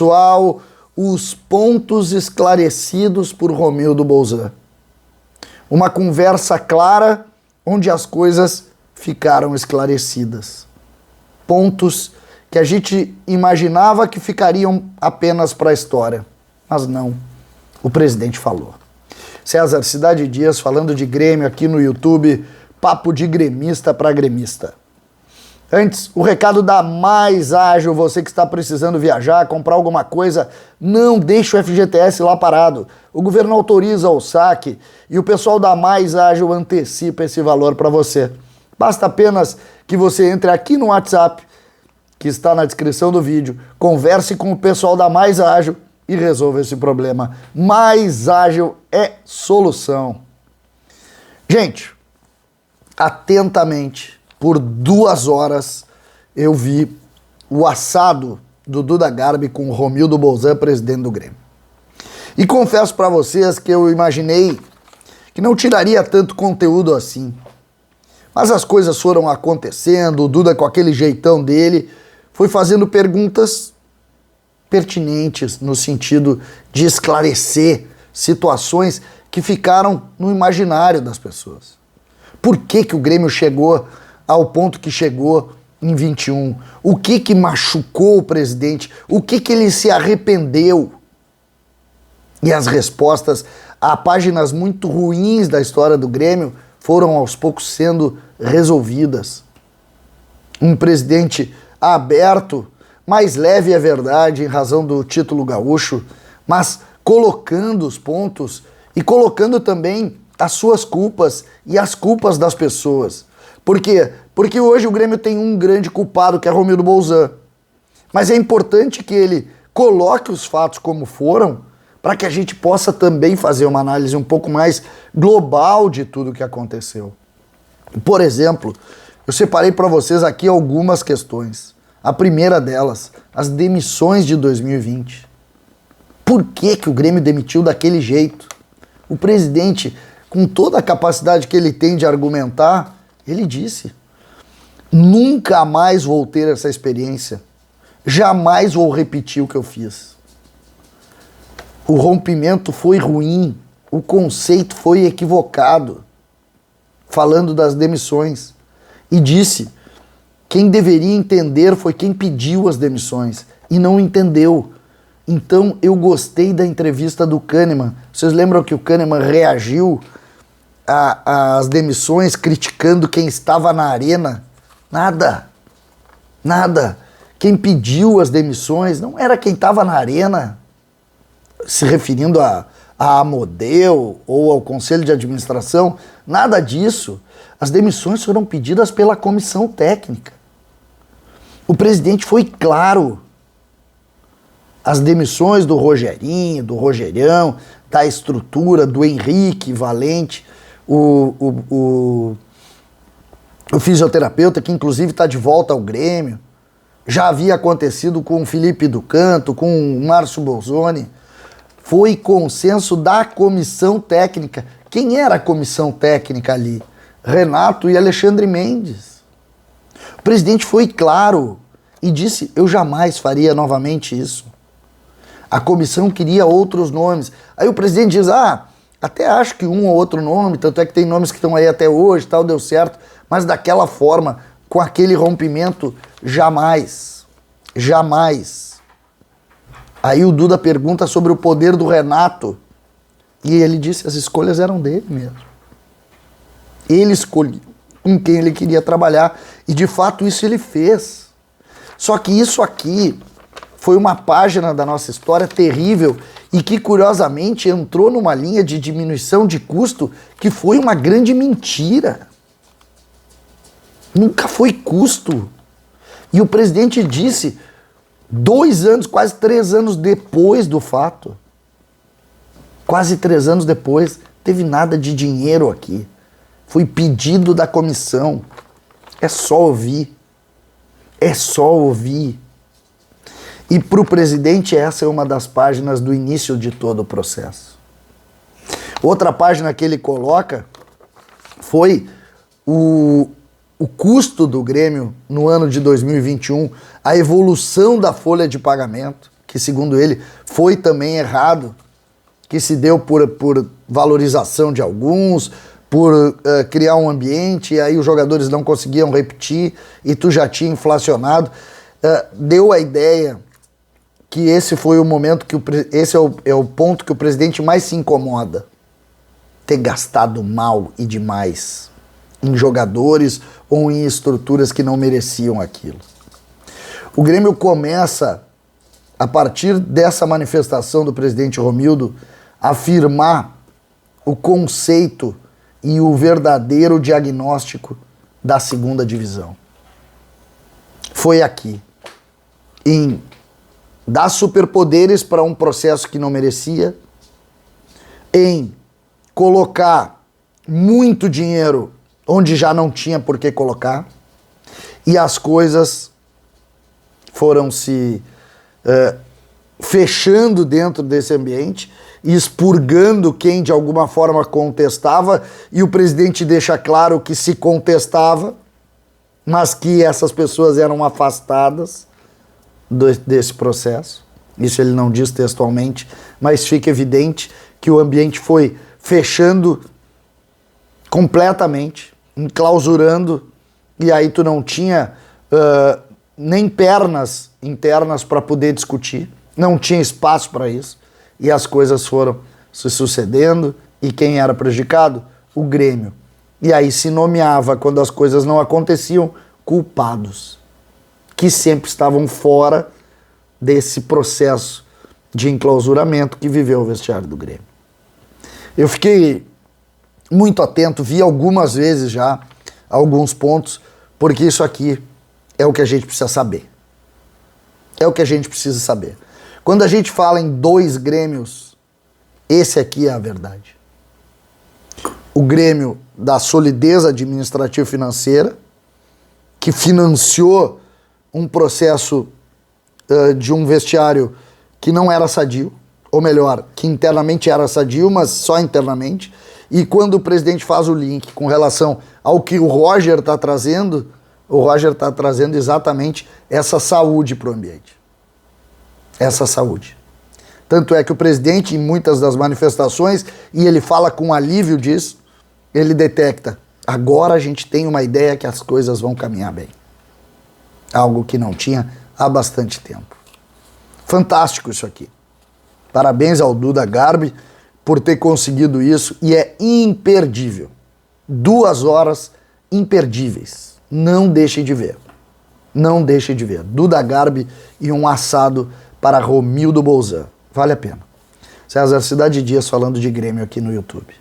pessoal, os pontos esclarecidos por Romildo Bolzan. Uma conversa clara onde as coisas ficaram esclarecidas. Pontos que a gente imaginava que ficariam apenas para a história. Mas não, o presidente falou. César Cidade Dias falando de Grêmio aqui no YouTube, papo de gremista para gremista. Antes, o recado da Mais Ágil, você que está precisando viajar, comprar alguma coisa, não deixe o FGTS lá parado. O governo autoriza o saque e o pessoal da Mais Ágil antecipa esse valor para você. Basta apenas que você entre aqui no WhatsApp, que está na descrição do vídeo, converse com o pessoal da Mais Ágil e resolva esse problema. Mais Ágil é solução. Gente, atentamente, por 2 horas, eu vi o assado do Duda Garbi com o Romildo Bolzan, presidente do Grêmio. E confesso para vocês que eu imaginei que não tiraria tanto conteúdo assim. Mas as coisas foram acontecendo, o Duda, com aquele jeitão dele, foi fazendo perguntas pertinentes no sentido de esclarecer situações que ficaram no imaginário das pessoas. Por que que o Grêmio chegou ao ponto que chegou em 21? O que que machucou o presidente? O que que ele se arrependeu? E as respostas a páginas muito ruins da história do Grêmio foram aos poucos sendo resolvidas. Um presidente aberto, mais leve é verdade em razão do título gaúcho, mas colocando os pontos e colocando também as suas culpas e as culpas das pessoas. Por quê? Porque hoje o Grêmio tem um grande culpado, que é Romildo Bolzan. Mas é importante que ele coloque os fatos como foram, para que a gente possa também fazer uma análise um pouco mais global de tudo o que aconteceu. Por exemplo, eu separei para vocês aqui algumas questões. A primeira delas, as demissões de 2020. Por que que o Grêmio demitiu daquele jeito? O presidente, com toda a capacidade que ele tem de argumentar, ele disse: nunca mais vou ter essa experiência. Jamais vou repetir o que eu fiz. O rompimento foi ruim. O conceito foi equivocado. Falando das demissões. E disse: quem deveria entender foi quem pediu as demissões. E não entendeu. Então eu gostei da entrevista do Kahneman. Vocês lembram que o Kahneman reagiu às demissões criticando quem estava na arena? Nada. Nada. Quem pediu as demissões não era quem estava na arena, se referindo a Amodeu ou ao Conselho de Administração. Nada disso. As demissões foram pedidas pela comissão técnica. O presidente foi claro. As demissões do Rogerinho, do Rogerão, da estrutura, do Henrique Valente, o fisioterapeuta, que inclusive está de volta ao Grêmio, já havia acontecido com o Felipe do Canto, com o Márcio Bolzoni. Foi consenso da comissão técnica. Quem era a comissão técnica ali? Renato e Alexandre Mendes. O presidente foi claro e disse: eu jamais faria novamente isso. A comissão queria outros nomes. Aí o presidente diz: até acho que um ou outro nome, tanto é que tem nomes que estão aí até hoje, tal, deu certo, mas daquela forma, com aquele rompimento, jamais. Jamais. Aí o Duda pergunta sobre o poder do Renato. E ele disse: as escolhas eram dele mesmo. Ele escolheu com quem ele queria trabalhar. E de fato isso ele fez. Só que isso aqui foi uma página da nossa história terrível e que, curiosamente, entrou numa linha de diminuição de custo que foi uma grande mentira. Nunca foi custo. E o presidente disse 2 anos, quase 3 anos depois do fato. Quase 3 anos depois, teve nada de dinheiro aqui. Foi pedido da comissão. É só ouvir. É só ouvir. E para o presidente essa é uma das páginas do início de todo o processo. Outra página que ele coloca foi o custo do Grêmio no ano de 2021, a evolução da folha de pagamento, que segundo ele foi também errado, que se deu por valorização de alguns, por criar um ambiente, e aí os jogadores não conseguiam repetir, e tu já tinha inflacionado, deu a ideia que esse foi o momento que esse é o ponto que o presidente mais se incomoda. Ter gastado mal e demais em jogadores ou em estruturas que não mereciam aquilo. O Grêmio começa, a partir dessa manifestação do presidente Romildo, a afirmar o conceito e o verdadeiro diagnóstico da segunda divisão. Foi aqui, em dar superpoderes para um processo que não merecia, em colocar muito dinheiro onde já não tinha por que colocar, e as coisas foram se fechando dentro desse ambiente e expurgando quem de alguma forma contestava, e o presidente deixa claro que se contestava, mas que essas pessoas eram afastadas desse processo. Isso ele não diz textualmente, mas fica evidente que o ambiente foi fechando completamente, enclausurando, e aí tu não tinha nem pernas internas para poder discutir, não tinha espaço para isso, e as coisas foram se sucedendo, e quem era prejudicado? O Grêmio. E aí se nomeava, quando as coisas não aconteciam, culpados, que sempre estavam fora desse processo de enclausuramento que viveu o vestiário do Grêmio. Eu fiquei muito atento, vi algumas vezes já alguns pontos, porque isso aqui é o que a gente precisa saber. É o que a gente precisa saber. Quando a gente fala em dois Grêmios, esse aqui é a verdade. O Grêmio da solidez administrativa financeira, que financiou um processo de um vestiário que não era sadio, ou melhor, que internamente era sadio, mas só internamente. E quando o presidente faz o link com relação ao que o Roger está trazendo, o Roger está trazendo exatamente essa saúde para o ambiente. Essa saúde. Tanto é que o presidente, em muitas das manifestações, e ele fala com alívio disso, ele detecta, agora a gente tem uma ideia que as coisas vão caminhar bem. Algo que não tinha há bastante tempo. Fantástico isso aqui. Parabéns ao Duda Garbi por ter conseguido isso, e é imperdível. 2 horas imperdíveis. Não deixem de ver. Não deixem de ver. Duda Garbi e um assado para Romildo Bolzan. Vale a pena. César Cidade Dias falando de Grêmio aqui no YouTube.